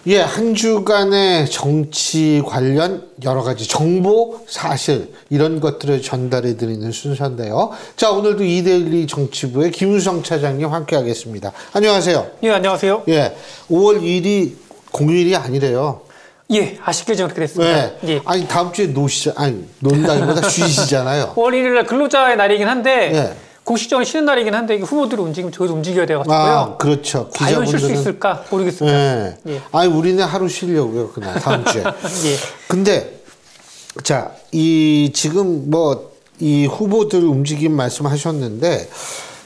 예, 한 주간의 정치 관련 여러 가지 정보, 사실 이런 것들을 전달해 드리는 순서인데요. 자, 오늘도 이데일리 정치부의 김우성 차장님 함께하겠습니다. 안녕하세요. 예, 안녕하세요. 예, 5월 2일이 공휴일이 아니래요. 예, 아쉽게 좀 그렇게 됐습니다. 네. 예. 아니 다음 주에 논다기보다 쉬시잖아요. 5월 1일 날 근로자의 날이긴 한데 예. 공식적으로 쉬는 날이긴 한데 후보들이 움직이면 저희도 움직여야 돼가지고요. 아, 그렇죠. 과연 쉴 수 있을까 모르겠습니다. 예. 예. 아니 우리는 하루 쉬려고요 그날 다음 주에. 예. 근데 자, 이 지금 뭐 이 후보들 움직임 말씀하셨는데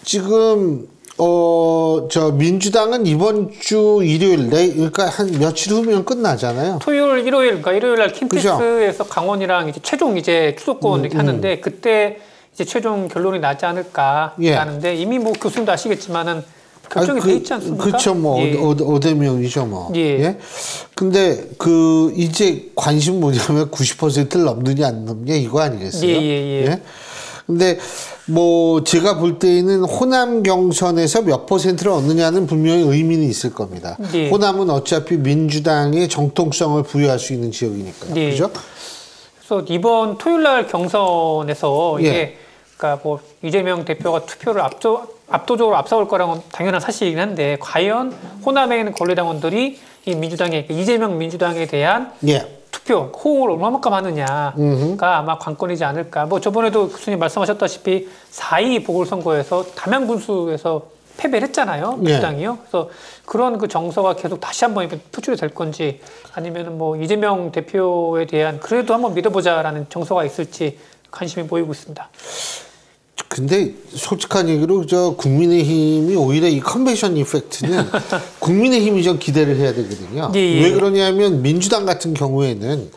지금 저 민주당은 이번 주 일요일 그러니까 한 며칠 후면 끝나잖아요. 토요일, 일요일, 그러니까 일요일 날 킨텍스에서 강원이랑 이제 최종 이제 추도권 이렇게 하는데 그때 이제 최종 결론이 나지 않을까 하는데 이미 뭐 교수님도 아시겠지만은 결정이 돼 있지 않습니까? 그렇죠. 뭐 예. 5대0이죠 뭐. 예. 예. 근데 이제 관심 뭐냐면 90%를 넘느냐 안 넘느냐 이거 아니겠어요? 예. 근데 뭐 제가 볼 때에는 호남 경선에서 몇 퍼센트를 얻느냐는 분명히 의미는 있을 겁니다. 예. 호남은 어차피 민주당의 정통성을 부여할 수 있는 지역이니까요. 예. 그죠? 그래서 이번 토요일 날 경선에서 이게 그러니까 뭐 이재명 대표가 투표를 압도적으로 앞서올 거라고는 당연한 사실이긴 한데 과연 호남에 있는 권리당원들이 이 민주당의 이재명 민주당에 대한 투표 호응을 얼마만큼 하느냐가 아마 관건이지 않을까. 뭐 저번에도 교수님 말씀하셨다시피 4.2 보궐선거에서 담양 군수에서 패배를 했잖아요. 민주당이요. 그래서 그런 그 정서가 계속 다시 한번 표출이 될 건지 아니면은 뭐 이재명 대표에 대한 그래도 한번 믿어보자라는 정서가 있을지 관심이 보이고 있습니다. 근데 솔직한 얘기로 국민의힘이 오히려 이 컨벤션 이펙트는 국민의힘이 좀 기대를 해야 되거든요. 왜 그러냐면 민주당 같은 경우에는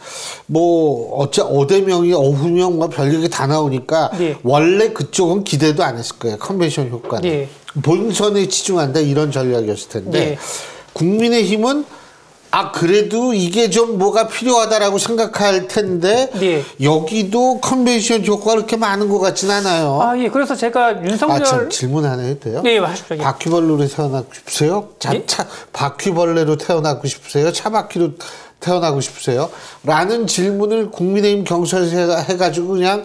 뭐 5대명이 5명 뭐 별얘기 다 나오니까 원래 그쪽은 기대도 안 했을 거예요. 컨벤션 효과는. 본선에 치중한다 이런 전략이었을 텐데 국민의힘은 그래도 이게 좀 뭐가 필요하다라고 생각할 텐데 여기도 컨벤션 효과가 그렇게 많은 것 같진 않아요. 그래서 제가 윤석열 질문 하나 해도 돼요? 네, 하십시오. 바퀴벌레로 태어나고 싶으세요? 바퀴벌레로 태어나고 싶으세요? 차바퀴로 태어나고 싶으세요? 라는 질문을 국민의힘 경선에서 해가지고 그냥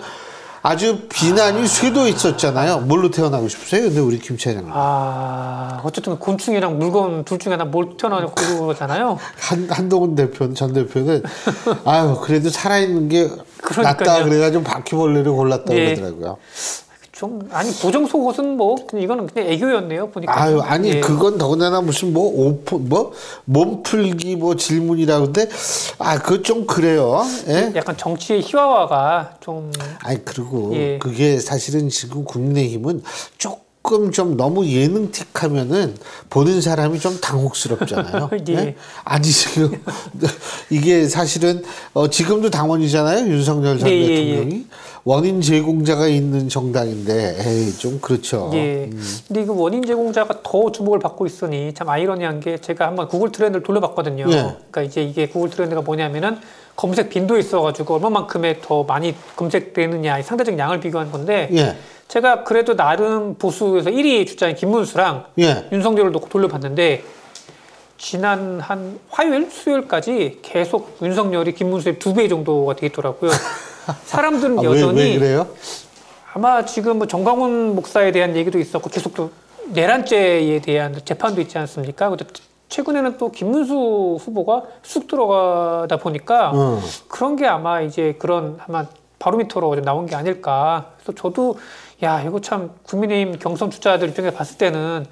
아주 비난이 쇄도에 있었잖아요. 뭘로 태어나고 싶으세요? 근데 우리 김 차장님. 어쨌든 곤충이랑 물건 둘 중에 하나 뭘 태어나고 그러잖아요. 한동훈 전 대표는 그래도 살아있는 게 낫다 그래가지고 바퀴벌레를 골랐다고 그러더라고요. 고정 속옷은 뭐 이거는 그냥 애교였네요 보니까. 그건 더군다나 무슨 몸풀기 질문이라고 근데 그거 좀 그래요. 약간 정치의 희화화가 좀. 그리고 그게 사실은 지금 국민의힘은 조금 좀 너무 예능틱하면은 보는 사람이 좀 당혹스럽잖아요. 지금 이게 사실은 지금도 당원이잖아요. 윤석열 전 대통령이. 원인 제공자가 있는 정당인데 좀 그렇죠. 근데 그 원인 제공자가 더 주목을 받고 있으니 참 아이러니한 게 제가 한번 구글 트렌드를 돌려봤거든요. 그러니까 이제 이게 구글 트렌드가 뭐냐면은 검색 빈도에 있어가지고 얼마만큼의 더 많이 검색되느냐 상대적 양을 비교한 건데 제가 그래도 나름 보수에서 1위 주자인 김문수랑 윤석열을 놓고 돌려봤는데 지난 한 화요일, 수요일까지 계속 윤석열이 김문수의 2배 정도가 되겠더라고요. 사람들은 여전히 왜 그래요? 아마 지금 뭐 정광훈 목사에 대한 얘기도 있었고 계속 또 내란죄에 대한 재판도 있지 않습니까? 근데 최근에는 또 김문수 후보가 쑥 들어가다 보니까 그런 게 아마 이제 아마 바로미터로 나온 게 아닐까. 그래서 저도 이거 참 국민의힘 경선 주자들 입장에서 봤을 때는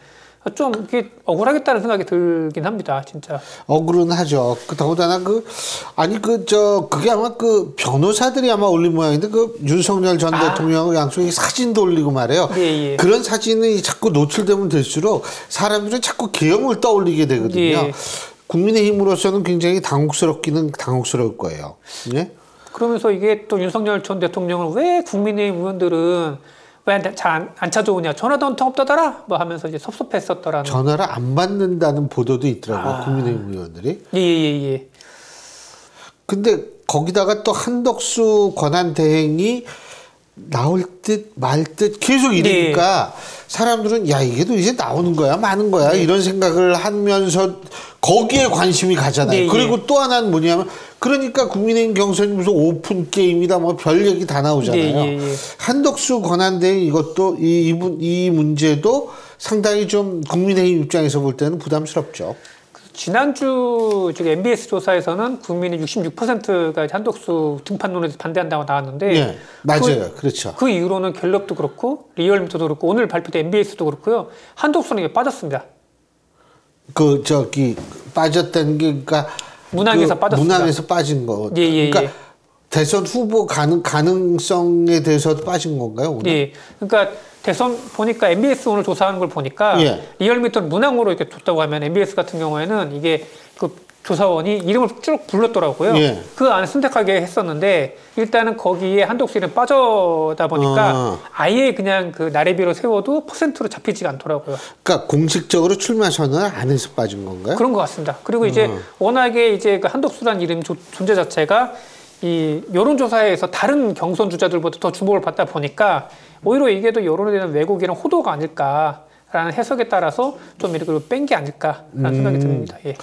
좀 이렇게 억울하겠다는 생각이 들긴 합니다, 진짜. 억울은 하죠. 더군다나 그게 아마 변호사들이 아마 올린 모양인데 윤석열 전 대통령하고 양쪽에 사진도 올리고 말해요. 그런 사진이 자꾸 노출되면 될수록 사람들은 자꾸 계엄을 떠올리게 되거든요. 국민의힘으로서는 굉장히 당혹스럽기는 당혹스러울 거예요. 그러면서 이게 또 윤석열 전 대통령을 왜 국민의힘 의원들은 왜 잘 안 찾아오냐, 전화도 한 통 없다더라 뭐 하면서 이제 섭섭했었더라는. 전화를 안 받는다는 보도도 있더라고요. 국민의힘 의원들이. 예. 근데 거기다가 또 한덕수 권한대행이 나올 듯 말 듯 계속 이러니까 사람들은 야 이게도 이제 나오는 거야 마는 거야 이런 생각을 하면서 거기에 관심이 가잖아요. 그리고 또 하나는 뭐냐면 그러니까 국민의힘 경선이 무슨 오픈 게임이다 뭐 별 얘기 다 나오잖아요. 한덕수 권한대행 이것도 이 문제도 상당히 좀 국민의힘 입장에서 볼 때는 부담스럽죠. 지난주 MBS 조사에서는 국민의 66%가 한덕수 등판론에서 반대한다고 나왔는데 네, 맞아요. 그렇죠. 그 이후로는 갤럽도 그렇고 리얼미터도 그렇고 오늘 발표된 MBS도 그렇고요. 한덕수는 빠졌습니다. 빠졌다는 게 그러니까 문항에서 빠졌습니다. 문항에서 빠진 거. 그러니까 대선 후보 가능성에 대해서도 빠진 건가요, 오늘? 예. 그러니까 대선 보니까 MBS 오늘 조사하는 걸 보니까 리얼미터는 문항으로 이렇게 줬다고 하면 MBS 같은 경우에는 이게 그 조사원이 이름을 쭉 불렀더라고요. 그 안에 선택하게 했었는데 일단은 거기에 한덕수 이름 빠져다 보니까 아예 그냥 그 나래비로 세워도 퍼센트로 잡히지가 않더라고요. 그러니까 공식적으로 출마 선언을 안 해서 빠진 건가요? 그런 것 같습니다. 그리고 이제 워낙에 이제 그 한덕수라는 이름 존재 자체가 이 여론조사에서 다른 경선 주자들보다 더 주목을 받다 보니까 오히려 이게 더 여론에 대한 왜곡이랑 호도가 아닐까라는 해석에 따라서 좀 이렇게 뺀 게 아닐까라는 생각이 듭니다. 예.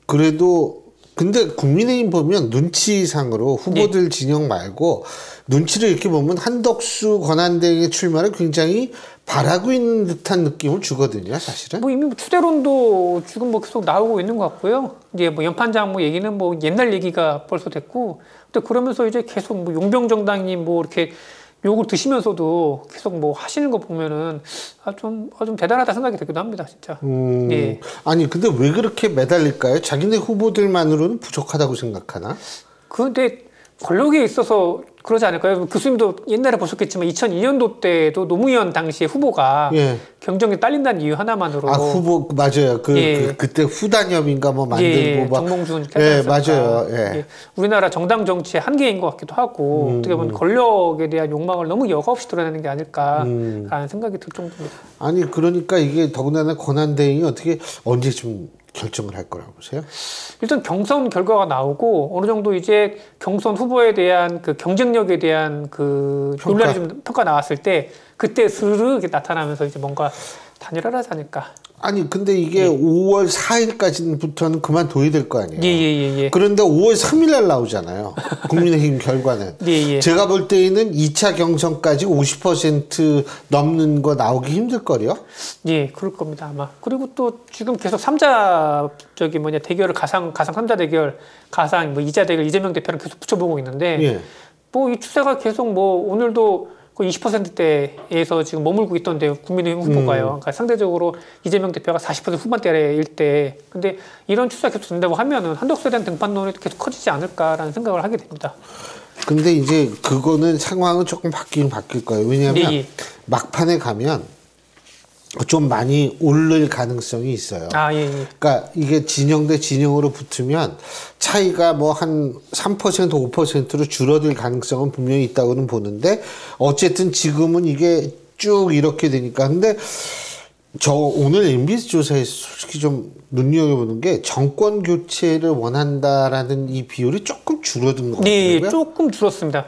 그래도 근데 국민의힘 보면 눈치상으로 후보들 진영 말고 눈치를 이렇게 보면 한덕수 권한대행의 출마를 굉장히 바라고 있는 듯한 느낌을 주거든요, 사실은. 뭐 이미 추대론도 지금 뭐 계속 나오고 있는 것 같고요. 이제 뭐 연판장 뭐 얘기는 뭐 옛날 얘기가 벌써 됐고, 근데 그러면서 이제 계속 뭐 용병정당이 뭐 이렇게 욕을 드시면서도 계속 뭐 하시는 거 보면은 좀 대단하다 생각이 들기도 합니다, 진짜. 예. 아니 근데 왜 그렇게 매달릴까요? 자기네 후보들만으로는 부족하다고 생각하나? 근데 권력에 있어서 그러지 않을까요? 교수님도 옛날에 보셨겠지만 2002년도 때도 노무현 당시에 후보가 경쟁에 딸린다는 이유 하나만으로 후보 맞아요. 그때 후단협인가 뭐 만들고 정몽준 맞아요. 우리나라 정당 정치의 한계인 것 같기도 하고 어떻게 보면 권력에 대한 욕망을 너무 여과 없이 드러내는 게 아닐까라는 생각이 들 정도입니다. 아니 그러니까 이게 더군다나 권한대행이 어떻게 언제쯤 결정을 할 거라고 보세요? 일단 경선 결과가 나오고 어느 정도 이제 경선 후보에 대한 그 경쟁력에 대한 그 논란이 좀 평가 나왔을 때 그때 스르르 나타나면서 이제 뭔가 단일화하지 않을까. 아니 근데 이게 5월 4일까지부터는 그만둬야 될 거 아니에요. 그런데 5월 3일 날 나오잖아요. 국민의힘 결과는. 제가 볼 때에는 2차 경선까지 50% 넘는 거 나오기 힘들 거요. 예, 그럴 겁니다 아마. 그리고 또 지금 계속 3자 대결을 가상 3자 대결, 가상 뭐 2자 대결 이재명 대표랑 계속 붙여보고 있는데 뭐 이 추세가 계속 뭐 오늘도 그 20%대에서 지금 머물고 있던데요. 국민의힘 후보가요. 그러니까 상대적으로 이재명 대표가 40% 후반대일 때. 근데 이런 추세가 계속 된다고 하면은 한덕수에 대한 등판론이 계속 커지지 않을까라는 생각을 하게 됩니다. 근데 이제 그거는 상황은 조금 바뀔 거예요. 왜냐하면 막판에 가면 좀 많이 오를 가능성이 있어요. 그러니까 이게 진영 대 진영으로 붙으면 차이가 뭐 한 3%, 5%로 줄어들 가능성은 분명히 있다고는 보는데 어쨌든 지금은 이게 쭉 이렇게 되니까. 근데 저 오늘 MBS 조사에서 솔직히 좀 눈여겨보는 게 정권 교체를 원한다라는 이 비율이 조금 줄어든 것 같아요. 조금 줄었습니다.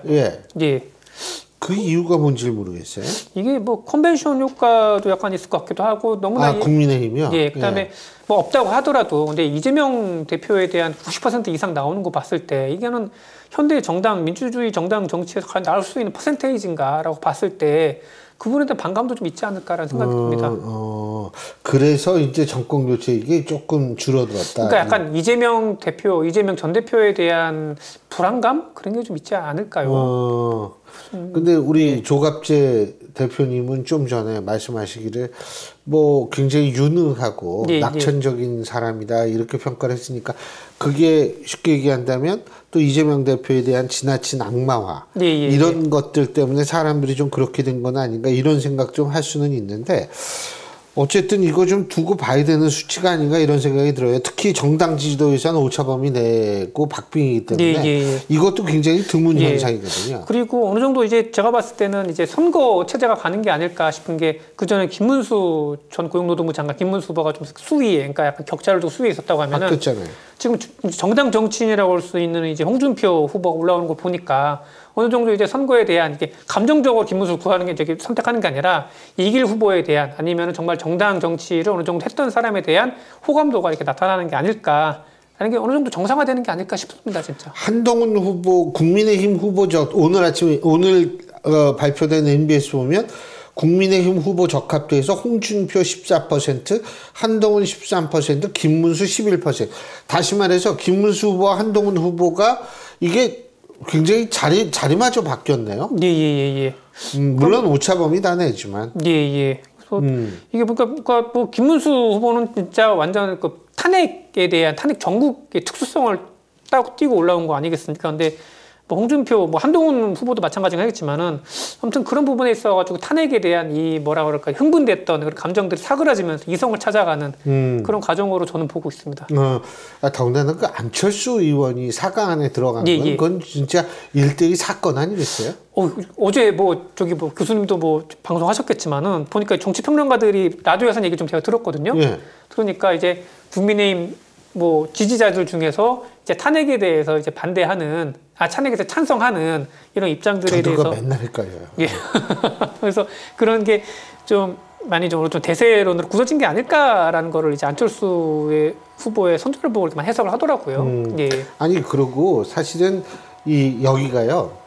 그 이유가 뭔지 모르겠어요. 이게 뭐 컨벤션 효과도 약간 있을 것 같기도 하고 너무나 국민의힘이요? 그다음에 뭐 없다고 하더라도 근데 이재명 대표에 대한 90% 이상 나오는 거 봤을 때 이게는 현대 정당 민주주의 정당 정치에서 과연 나올 수 있는 퍼센테이지인가라고 봤을 때 그분에 대한 반감도 좀 있지 않을까라는 생각이 듭니다. 그래서 이제 정권 교체 이게 조금 줄어들었다. 그러니까 약간 이재명 전 대표에 대한 불안감 그런 게 좀 있지 않을까요? 근데 우리 조갑재 대표님은 좀 전에 말씀하시기를 뭐 굉장히 유능하고 낙천적인 사람이다 이렇게 평가를 했으니까 그게 쉽게 얘기한다면 또 이재명 대표에 대한 지나친 악마화 이런 것들 때문에 사람들이 좀 그렇게 된 건 아닌가 이런 생각 좀 할 수는 있는데 어쨌든 이거 좀 두고 봐야 되는 수치가 아닌가 이런 생각이 들어요. 특히 정당 지지도 예산 오차범위 내고 박빙이기 때문에 이것도 굉장히 드문 현상이거든요. 그리고 어느 정도 이제 제가 봤을 때는 이제 선거 체제가 가는 게 아닐까 싶은 게 그 전에 김문수 전 고용노동부 장관 김문수 후보가 좀 수위에 그러니까 약간 격차를 두고 수위에 있었다고 하면은 바뀌었잖아요. 지금 정당 정치인이라고 할 수 있는 이제 홍준표 후보가 올라오는 거 보니까 어느 정도 이제 선거에 대한 이게 감정적으로 김문수를 구하는 게 되게 선택하는 게 아니라 이길 후보에 대한 아니면 정말 정당 정치를 어느 정도 했던 사람에 대한 호감도가 이렇게 나타나는 게 아닐까. 라는 게 어느 정도 정상화되는 게 아닐까 싶습니다, 진짜. 한동훈 후보, 국민의힘 후보죠. 오늘 발표된 NBS 보면 국민의힘 후보 적합도에서 홍준표 14%, 한동훈 13%, 김문수 11%. 다시 말해서 김문수 후보와 한동훈 후보가 이게 굉장히 자리마저 바뀌었네요. 예. 물론 오차범위 다 내지만. 예. 그래서 이게 그러니까 뭐 김문수 후보는 진짜 완전 그 탄핵에 대한 탄핵 전국의 특수성을 딱 띄고 올라온 거 아니겠습니까? 근데 뭐 홍준표, 뭐 한동훈 후보도 마찬가지긴 하겠지만은 아무튼 그런 부분에 있어가지고 탄핵에 대한 이 뭐라 그럴까 흥분됐던 그런 감정들이 사그라지면서 이성을 찾아가는 그런 과정으로 저는 보고 있습니다. 더군다나 그 안철수 의원이 4강 안에 들어간 건 그건 진짜 일대의 사건 아니겠어요? 어제 뭐 저기 뭐 교수님도 뭐 방송하셨겠지만은 보니까 정치평론가들이 라디오에서 얘기 좀 제가 들었거든요. 예. 그러니까 이제 국민의힘 뭐 지지자들 중에서 이제 탄핵에 대해서 이제 반대하는 탄핵에 대해서 찬성하는 이런 입장들에 대해서 맨날 헷갈려요. 예. 그래서 그런 게 좀 많이 좀 대세론으로 굳어진 게 아닐까라는 거를 이제 안철수의 후보의 선전을 보고 이렇게만 해석을 하더라고요. 예. 아니 그리고 사실은 이 여기가요.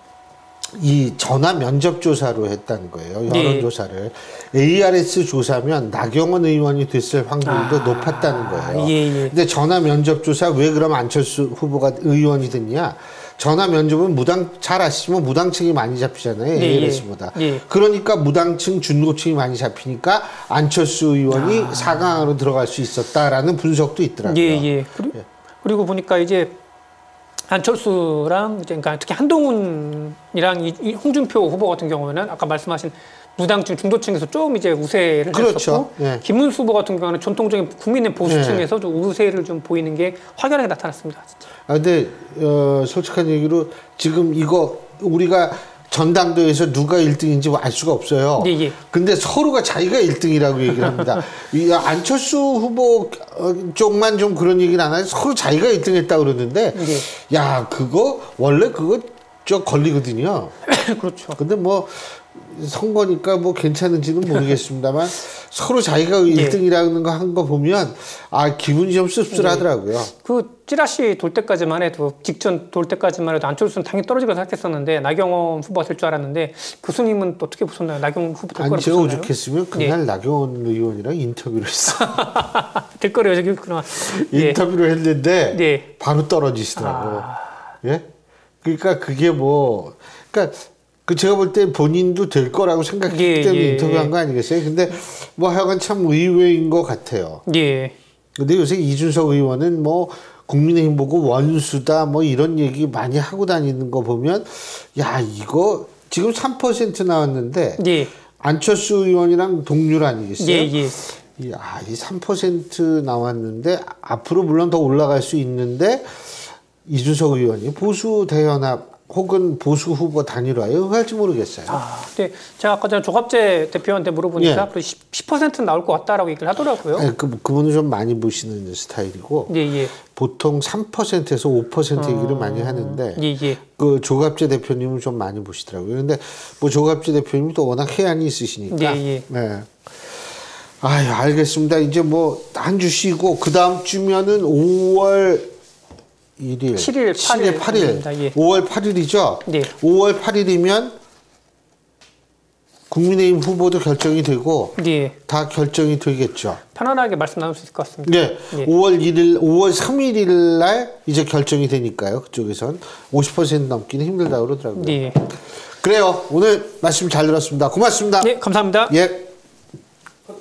이 전화 면접 조사로 했다는 거예요. 여론조사를. ARS 조사면 나경원 의원이 됐을 확률도 높았다는 거예요. 근데 전화 면접 조사 왜 그럼 안철수 후보가 의원이 됐냐? 전화 면접은 잘 아시지만 무당층이 많이 잡히잖아요. ARS보다. 그러니까 무당층, 중도층이 많이 잡히니까 안철수 의원이 4강으로 들어갈 수 있었다라는 분석도 있더라고요. 그리고 보니까 이제 안철수랑 이제 그러니까 특히 한동훈이랑 이 홍준표 후보 같은 경우에는 아까 말씀하신 무당층, 중도층에서 좀 이제 우세를 했었고 김문수 후보 같은 경우는 전통적인 국민의 보수층에서 좀 우세를 좀 보이는 게 확연하게 나타났습니다. 진짜. 근데 솔직한 얘기로 지금 이거 우리가 전당대회에서 누가 1등인지 알 수가 없어요. 근데 서로가 자기가 1등이라고 얘기를 합니다. 이 안철수 후보 쪽만 좀 그런 얘기를 안 하고 서로 자기가 1등 했다고 그러는데 야, 원래 그거 걸리거든요. 그렇죠. 근데 뭐 선거니까 뭐 괜찮은지는 모르겠습니다만 서로 자기가 1등이라는 거 한 거 보면 기분이 좀 씁쓸하더라고요. 그 찌라시 돌 때까지만 해도 직전 돌 때까지만 해도 안철수는 당연히 떨어지고 생각했었는데 나경원 후보가 될 줄 알았는데 교수님은 또 어떻게 보셨나요? 나경원 후보 될 거라고 보셨나요? 제가 오죽했으면 그날 나경원 의원이랑 인터뷰를 했어요. 될 거래요, 저기 그렇구나. 인터뷰를 했는데 바로 떨어지시더라고요. 그러니까 그게 뭐 그러니까 제가 볼 때 본인도 될 거라고 생각했기 때문에 인터뷰한 거 아니겠어요? 근데 뭐 하여간 참 의외인 것 같아요. 근데 요새 이준석 의원은 뭐 국민의힘 보고 원수다 뭐 이런 얘기 많이 하고 다니는 거 보면 야, 이거 지금 3% 나왔는데 안철수 의원이랑 동률 아니겠어요? 이 3% 나왔는데 앞으로 물론 더 올라갈 수 있는데 이준석 의원이 보수 대연합 혹은 보수 후보 단일화에 응할지 모르겠어요. 근데 제가 아까 전에 조갑재 대표한테 물어보니까 앞으로 10%는 나올 것 같다라고 얘기를 하더라고요. 그분은 좀 많이 보시는 스타일이고 보통 3%에서 5% 얘기를 많이 하는데 그 조갑재 대표님은 좀 많이 보시더라고요. 근데 뭐 조갑재 대표님이 또 워낙 해안이 있으시니까. 알겠습니다. 이제 뭐 한 주 쉬고 그 다음 주면은 5월 1일, 7일, 8일. 5월 8일이죠? 5월 8일이면 국민의힘 후보도 결정이 되고 다 결정이 되겠죠. 편안하게 말씀 나눌 수 있을 것 같습니다. 5월 3일 날 이제 결정이 되니까요. 그쪽에선 50% 넘기는 힘들다고 그러더라고요. 그래요. 오늘 말씀 잘 들었습니다. 고맙습니다. 감사합니다.